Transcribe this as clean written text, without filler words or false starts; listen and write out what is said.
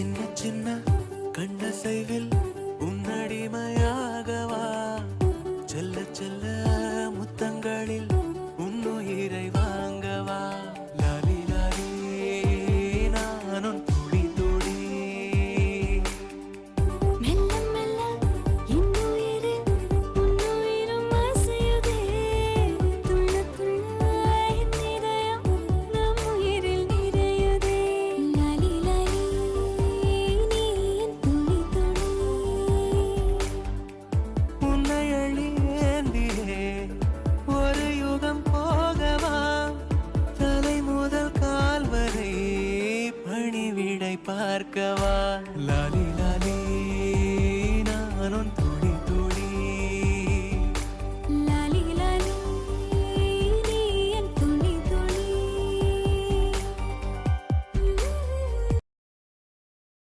சின்ன சின்ன கண்ணசைவில் உன்னடிமையாகவா செல்ல செல்ல முத்தங்களில் உன்னுயிரை வாங்கவா லாலி லாலி நானும் துளி துளி மெல்ல மெல்ல இன்னுயிரில் உன்னுயிரும் அசையுதே துள்ள துள்ள என் இதயம் நம் உயிரில் நிறையுதே லாலி லாலி நீ என் துளி துளி உன்னை அழியேந்தியே ஒரு யுகம் போகவா தலை முதல் கால் வரை பணிவிடை பார்க்கவா லாலி லாலி நானும்